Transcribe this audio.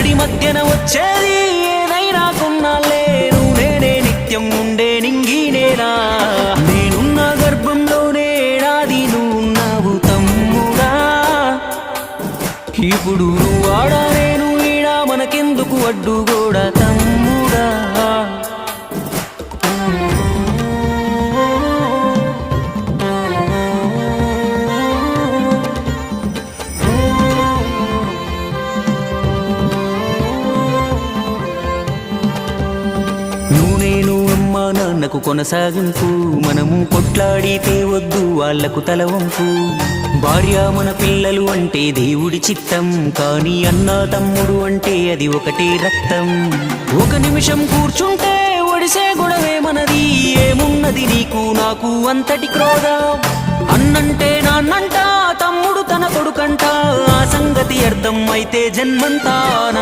నడి మధ్యన వచ్చేది ఏదైనా కొన్నాళ్ళే నువ్వు నేనే నిత్యం ఉండే నింగినేనా నేనున్న గర్భంలోనే ఏడాది నువ్వున్నావు తమ్ముడా ఇప్పుడు నువ్వు ఆడా నేను ఈడా మనకెందుకు అడ్డు కూడా తమ్ముడా నాన్నకు కొనసాగింపు మనము కొట్లాడితే వద్దు వాళ్లకు తలవంపు భార్య మన పిల్లలు అంటే దేవుడి చిత్తం కానీ అన్న తమ్ముడు అంటే అది ఒకటే రక్తం ఒక నిమిషం కూర్చుంటే ఒడిసే గొడవే మనది ఏమున్నది నీకు నాకు అంతటి క్రోధం అన్నంటే నాన్నంట తమ్ముడు తన కొడుకంట ఆ సంగతి అర్థం అయితే జన్మంతా